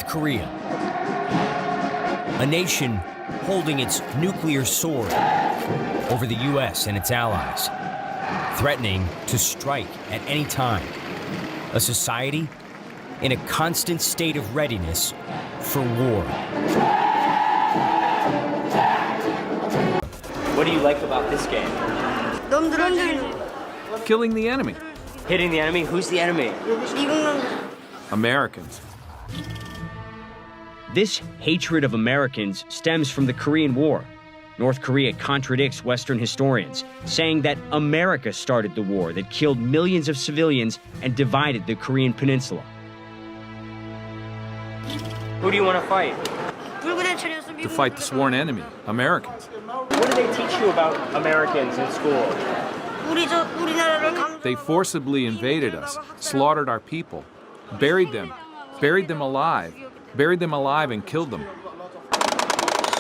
North Korea, a nation holding its nuclear sword over the U.S. and its allies, threatening to strike at any time. A society in a constant state of readiness for war. What do you like about this game? Killing the enemy. Hitting the enemy? Who's the enemy? Americans. This hatred of Americans stems from the Korean War. North Korea contradicts Western historians, saying that America started the war that killed millions of civilians and divided the Korean peninsula. Who do you want to fight? To fight the sworn enemy, Americans. What do they teach you about Americans in school? They forcibly invaded us, slaughtered our people, buried them alive and killed them.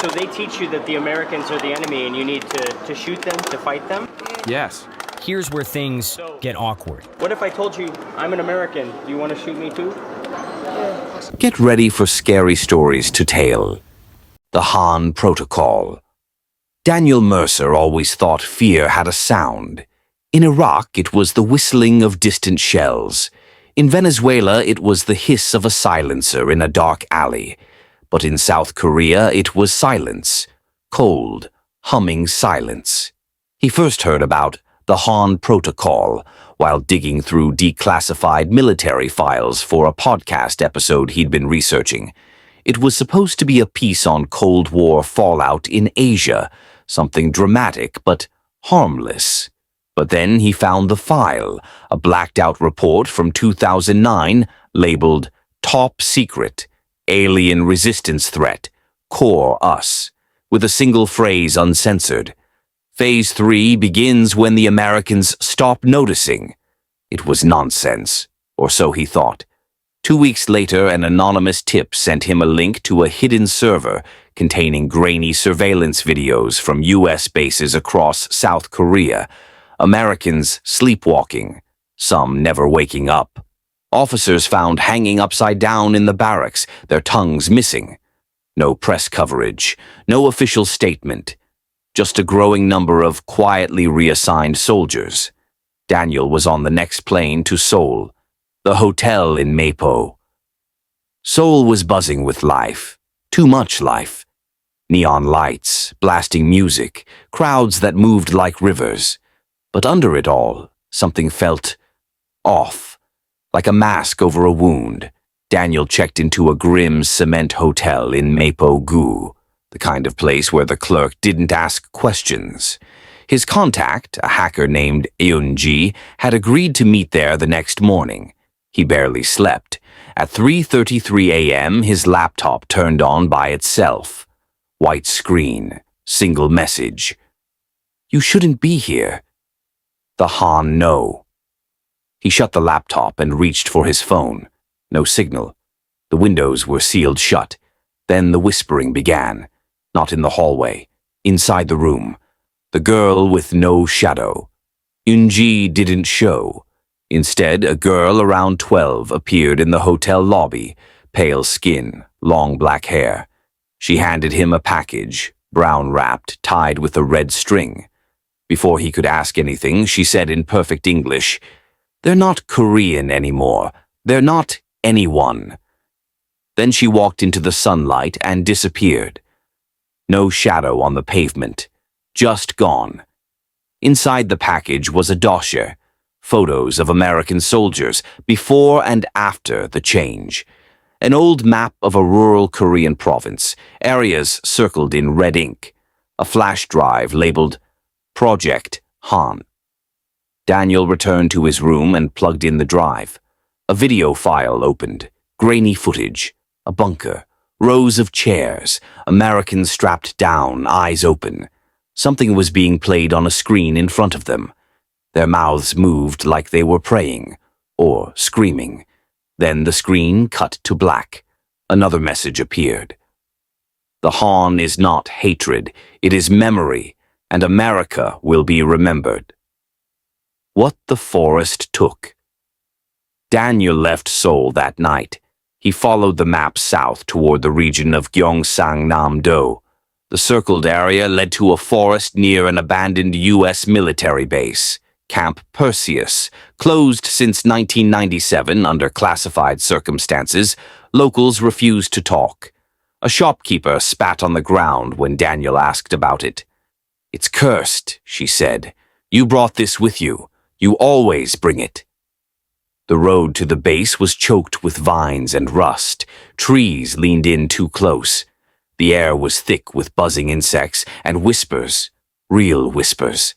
So they teach you that the Americans are the enemy and you need to shoot them, to fight them? Yes. Here's where things get awkward. What if I told you I'm an American? Do you want to shoot me too? Get ready for scary stories to tell. The Han Protocol. Daniel Mercer always thought fear had a sound. In Iraq, it was the whistling of distant shells. In Venezuela, it was the hiss of a silencer in a dark alley. But in South Korea, it was silence. Cold, humming silence. He first heard about the Han Protocol while digging through declassified military files for a podcast episode he'd been researching. It was supposed to be a piece on Cold War fallout in Asia, something dramatic but harmless. But then he found the file, a blacked-out report from 2009 labeled Top Secret, Alien Resistance Threat, Core Us, with a single phrase uncensored. Phase 3 begins when the Americans stop noticing. It was nonsense, or so he thought. 2 weeks later, an anonymous tip sent him a link to a hidden server containing grainy surveillance videos from U.S. bases across South Korea. Americans sleepwalking, some never waking up. Officers found hanging upside down in the barracks, their tongues missing. No press coverage, no official statement. Just a growing number of quietly reassigned soldiers. Daniel was on the next plane to Seoul, the hotel in Mapo. Seoul was buzzing with life, too much life. Neon lights, blasting music, crowds that moved like rivers. But under it all, something felt off, like a mask over a wound. Daniel checked into a grim cement hotel in Mapo-gu, the kind of place where the clerk didn't ask questions. His contact, a hacker named Eun-ji, had agreed to meet there the next morning. He barely slept. At 3:33 a.m., his laptop turned on by itself. White screen, single message. "You shouldn't be here." The Han no. He shut the laptop and reached for his phone. No signal. The windows were sealed shut. Then the whispering began. Not in the hallway. Inside the room. The girl with no shadow. Eun-ji didn't show. Instead, a girl around 12 appeared in the hotel lobby, pale skin, long black hair. She handed him a package, brown wrapped, tied with a red string. Before he could ask anything, she said in perfect English, "They're not Korean anymore. They're not anyone." Then she walked into the sunlight and disappeared. No shadow on the pavement. Just gone. Inside the package was a dossier. Photos of American soldiers before and after the change. An old map of a rural Korean province, areas circled in red ink. A flash drive labeled Project Han. Daniel returned to his room and plugged in the drive. A video file opened, grainy footage, a bunker, rows of chairs, Americans strapped down, eyes open. Something was being played on a screen in front of them. Their mouths moved like they were praying, or screaming. Then the screen cut to black. Another message appeared. The Han is not hatred, it is memory, and America will be remembered. What the forest took. Daniel left Seoul that night. He followed the map south toward the region of Gyeongsang-nam-do. The circled area led to a forest near an abandoned U.S. military base, Camp Perseus. Closed since 1997 under classified circumstances, locals refused to talk. A shopkeeper spat on the ground when Daniel asked about it. "It's cursed," she said. "You brought this with you. You always bring it." The road to the base was choked with vines and rust. Trees leaned in too close. The air was thick with buzzing insects and whispers, real whispers.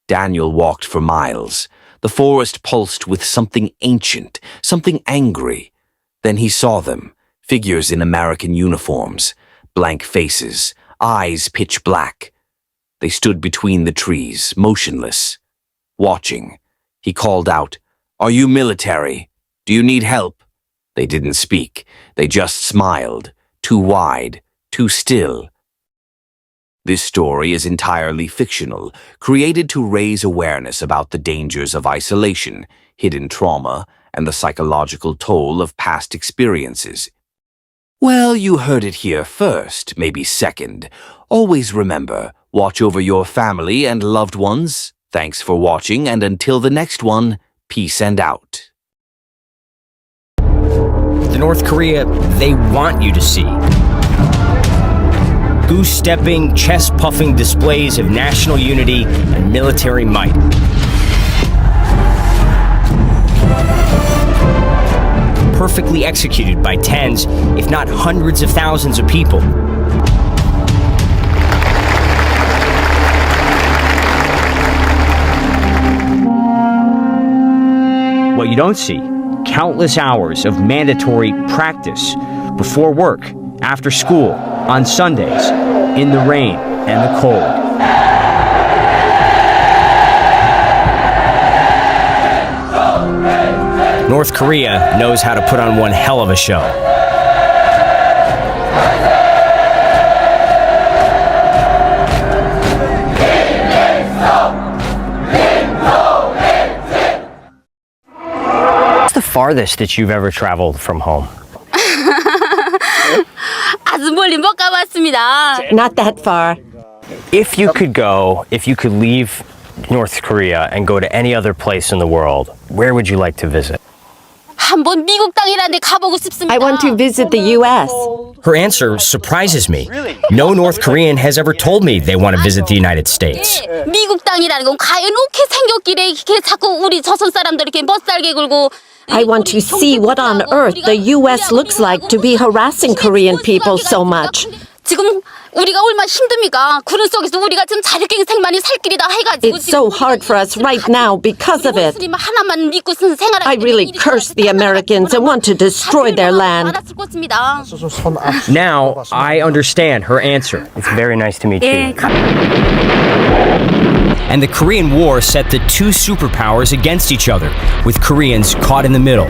Daniel walked for miles. The forest pulsed with something ancient, something angry. Then he saw them, figures in American uniforms, blank faces, eyes pitch black. They stood between the trees, motionless, watching. He called out, "Are you military? Do you need help?" They didn't speak. They just smiled, too wide, too still. This story is entirely fictional, created to raise awareness about the dangers of isolation, hidden trauma, and the psychological toll of past experiences. Well, you heard it here first, maybe second. Always remember, watch over your family and loved ones. Thanks for watching, and until the next one, peace and out. The North Korea they want you to see. Goose-stepping, chest-puffing displays of national unity and military might. Perfectly executed by tens, if not hundreds of thousands of people. What you don't see, countless hours of mandatory practice before work, after school, on Sundays, in the rain and the cold. North Korea knows how to put on one hell of a show. What's the farthest that you've ever traveled from home? 아주 멀리 못 가봤습니다. Not that far. If you could leave North Korea and go to any other place in the world, where would you like to visit? 한번 미국 땅이라는 데 가보고 싶습니다. I want to visit the U.S. Her answer surprises me. No North Korean has ever told me they want to visit the United States. 미국 땅이라는 건 과연 이렇게 생겼길래 이렇게 자꾸 우리 조선 사람들 이렇게 멋살게 굴고 I want to see what on earth the U.S. looks like to be harassing Korean people so much. 지금 우리가 얼마나 힘듭니까? 그런 속에서 우리가 지금 자력갱 생만이 살 길이다 해가지고 It's so hard for us right now because of it. 무슬림 하나만 믿고 생활하기 I really curse the Americans and want to destroy their land. 알았을 것입니다. Now, I understand her answer. It's very nice to meet you. And the Korean War set the two superpowers against each other, with Koreans caught in the middle.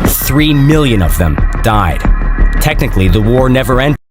3 million of them died. Technically, the war never ended.